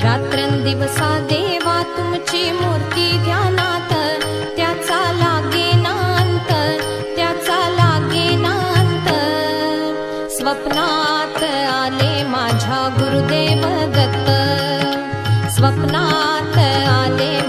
रात्रंदिवसा देवा तुमची मूर्ती ध्यानात, त्याचा लागेनांत, त्याचा लागेनांत। स्वप्नात आले माझ्या गुरुदेव दत्त, स्वप्नात आले